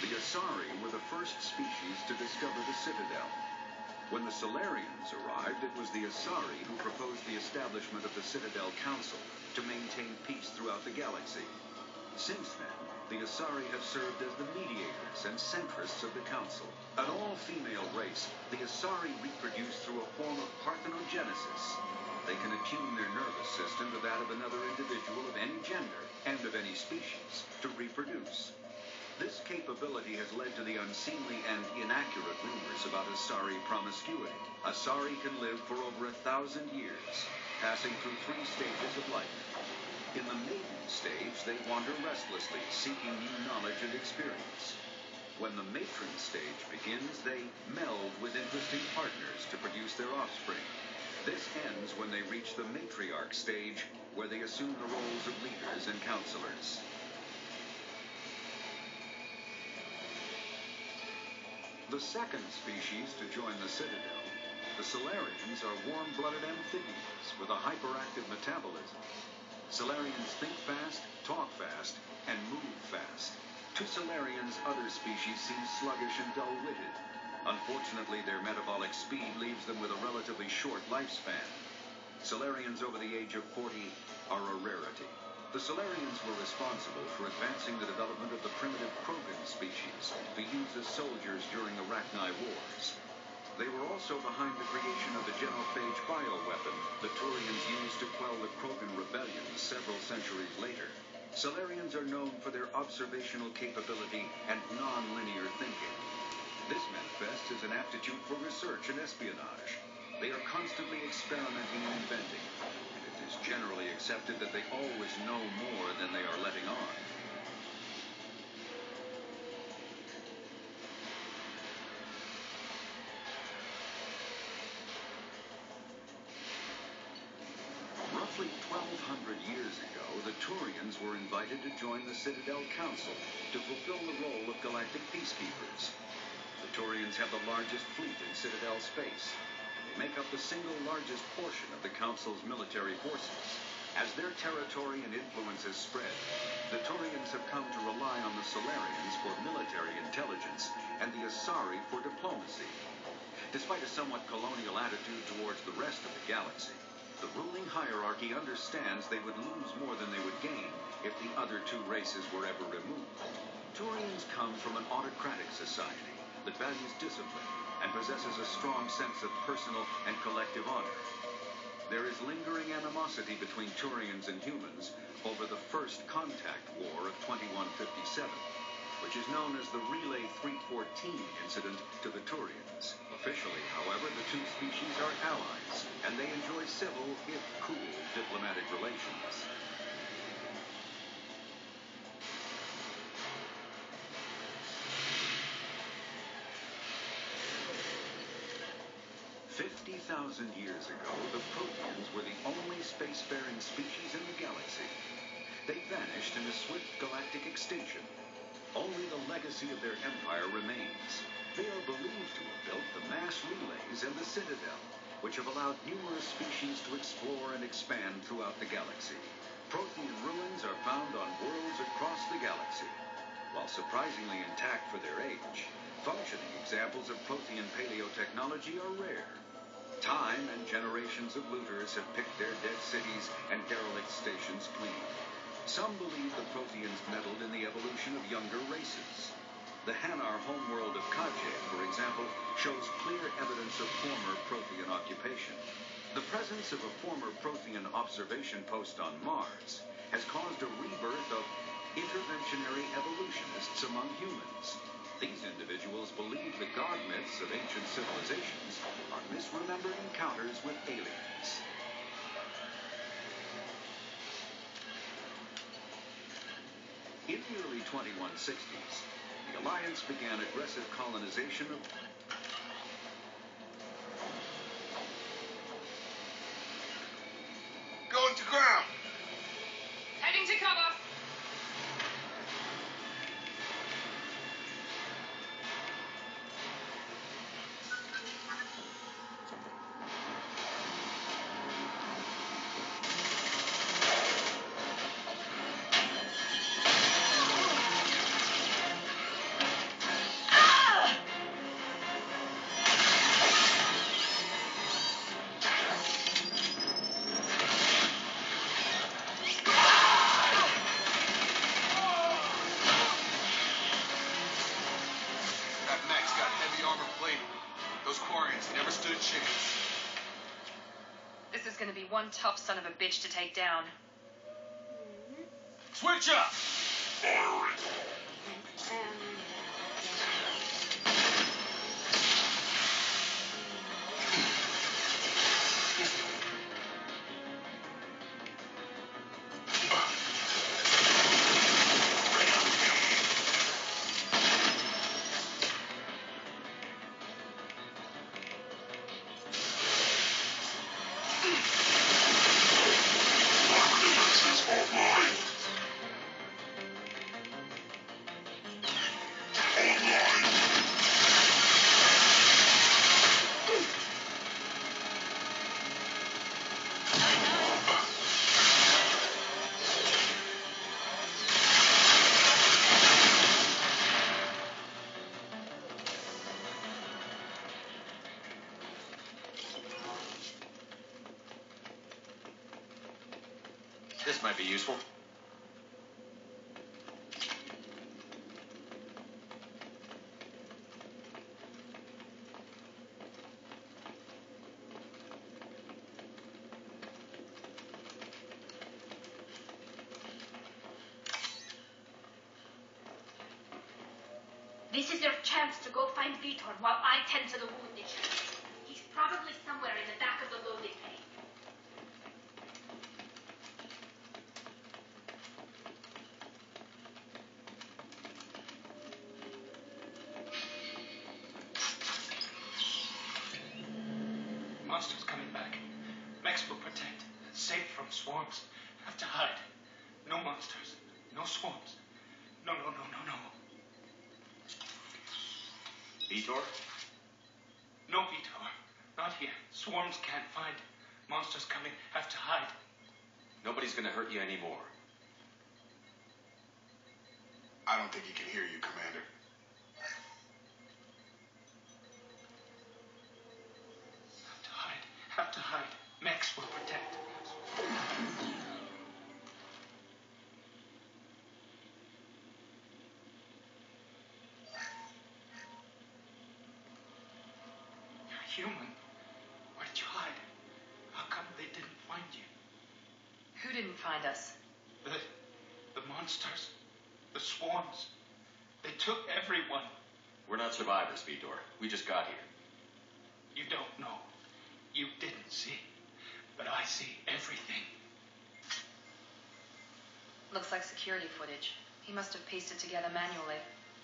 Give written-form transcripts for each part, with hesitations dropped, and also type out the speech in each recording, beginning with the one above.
The Asari were the first species to discover the Citadel. When the Solarians arrived, it was the Asari who proposed the establishment of the Citadel Council to maintain peace throughout the galaxy. Since then, the Asari have served as the mediators and centrists of the Council. An all-female race, the Asari reproduce through a form of parthenogenesis. They can attune their nervous system to that of another individual of any gender and of any species to reproduce. This capability has led to the unseemly and inaccurate rumors about Asari promiscuity. Asari can live for over 1,000 years, passing through 3 stages of life. In the maiden stage, they wander restlessly, seeking new knowledge and experience. When the matron stage begins, they meld with interesting partners to produce their offspring. This ends when they reach the matriarch stage, where they assume the roles of leaders and counselors. The second species to join the Citadel, the Solarians, are warm-blooded amphibians with a hyperactive metabolism. Solarians think fast, talk fast, and move fast. To Solarians, other species seem sluggish and dull-witted. Unfortunately, their metabolic speed leaves them with a relatively short lifespan. Solarians over the age of 40 are a rarity. The Solarians were responsible for advancing the development of the primitive Krogan species to use as soldiers during the Rachni Wars. They were also behind the creation of the genophage bioweapon the Turians used to quell the Krogan rebellions several centuries later. Solarians are known for their observational capability and non-linear thinking. This manifests as an aptitude for research and espionage. They are constantly experimenting and inventing. It is generally accepted that they always know more than they are letting on. Roughly 1,200 years ago, the Turians were invited to join the Citadel Council to fulfill the role of galactic peacekeepers. The Turians have the largest fleet in Citadel space. They make up the single largest portion of the Council's military forces. As their territory and influence has spread, the Turians have come to rely on the Solarians for military intelligence and the Asari for diplomacy. Despite a somewhat colonial attitude towards the rest of the galaxy, the ruling hierarchy understands they would lose more than they would gain if the other 2 races were ever removed. Turians come from an autocratic society that values discipline and possesses a strong sense of personal and collective honor. There is lingering animosity between Turians and humans over the First Contact War of 2157, which is known as the Relay 314 incident to the Turians. Officially, however, the 2 species are allies, and they enjoy civil, if cool, diplomatic relations. 50,000 years ago, the Proteans were the only spacefaring species in the galaxy. They vanished in a swift galactic extinction. Only the legacy of their empire remains. They are believed to have built the mass relays and the Citadel, which have allowed numerous species to explore and expand throughout the galaxy. Protean ruins are found on worlds across the galaxy. While surprisingly intact for their age, functioning examples of Protean paleotechnology are rare. Time and generations of looters have picked their dead cities and derelict stations clean. Some believe the Proteans meddled in the evolution of younger races. The Hanar homeworld of Kaje, for example, shows clear evidence of former Protean occupation. The presence of a former Protean observation post on Mars has caused a rebirth of interventionary evolutionists among humans. These individuals believe the god myths of ancient civilizations are misremembered encounters with aliens. In the early 2160s, the Alliance began aggressive colonization of going to ground. Heading to cover. one tough son of a bitch to take down. Switch up! This might be useful. This is your chance to go find Vitor while I tend to the wounded. He's probably somewhere in the back of the loading bay. Monsters coming back. Mex will protect. Safe from swarms. Have to hide. No monsters. No swarms. No. Vitor? No, Vitor. Not here. Swarms can't find. Monsters coming. Have to hide. Nobody's gonna hurt you anymore. I don't think he can hear you, Commander. Have to hide. Have to hide. Mex will protect. Human, where did you hide? How come they didn't find you? Who didn't find us? The monsters, the swarms, they took everyone. We're not survivors, Vitor. We just got here. You don't know. You didn't see. But I see everything. Looks like security footage. He must have pieced it together manually.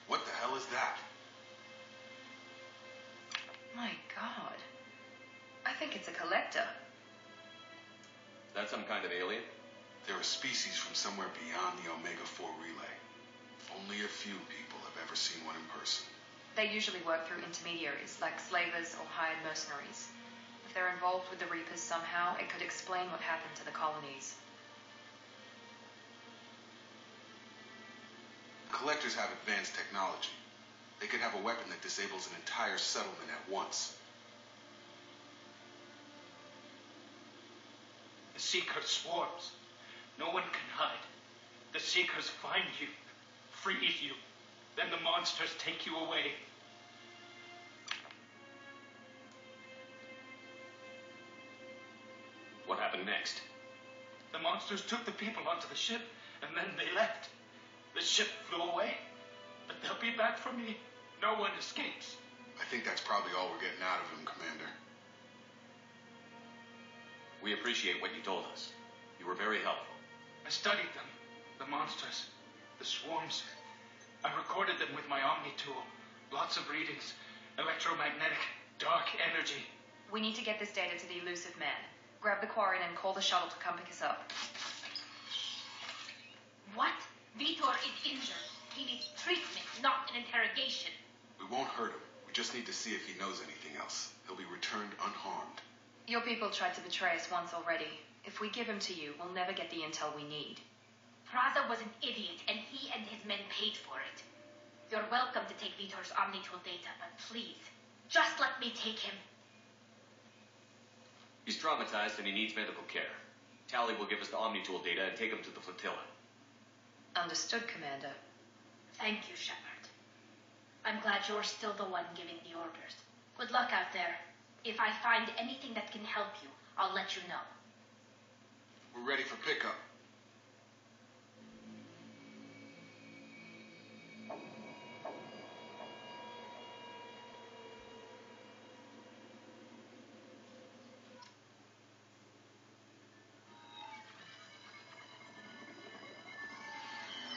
What the hell is that? My God. I think it's a collector. That some kind of alien? They're a species from somewhere beyond the Omega-4 relay. Only a few people have ever seen one in person. They usually work through intermediaries, like slavers or hired mercenaries. If they're involved with the Reapers somehow, it could explain what happened to the colonies. Collectors have advanced technology. They could have a weapon that disables an entire settlement at once. The Seeker swarms. No one can hide. The Seekers find you, freeze you. Then the monsters take you away. What happened next? The monsters took the people onto the ship, and then they left. The ship flew away, but they'll be back for me. No one escapes. I think that's probably all we're getting out of him, Commander. We appreciate what you told us. You were very helpful. I studied them, the monsters, the swarms. I recorded them with my Omni tool. Lots of readings. Electromagnetic, dark energy. We need to get this data to the elusive man. Grab the quarry and call the shuttle to come pick us up. What? Vitor is injured. He needs treatment, not an interrogation. We won't hurt him. We just need to see if he knows anything else. He'll be returned unharmed. Your people tried to betray us once already. If we give him to you, we'll never get the intel we need. Praza was an idiot, and he and his men paid for it. You're welcome to take Vitor's Omnitool data, but please, just let me take him. He's traumatized and he needs medical care. Tally will give us the Omnitool data and take him to the flotilla. Understood, Commander. Thank you, Shepard. I'm glad you're still the one giving the orders. Good luck out there. If I find anything that can help you, I'll let you know. We're ready for pickup.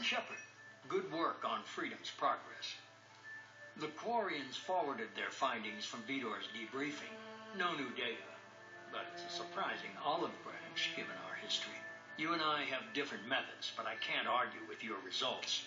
Shepard, good work on Freedom's progress. The Quarians forwarded their findings from Vidor's debriefing. No new data, but it's a surprising olive branch given our history. You and I have different methods, but I can't argue with your results.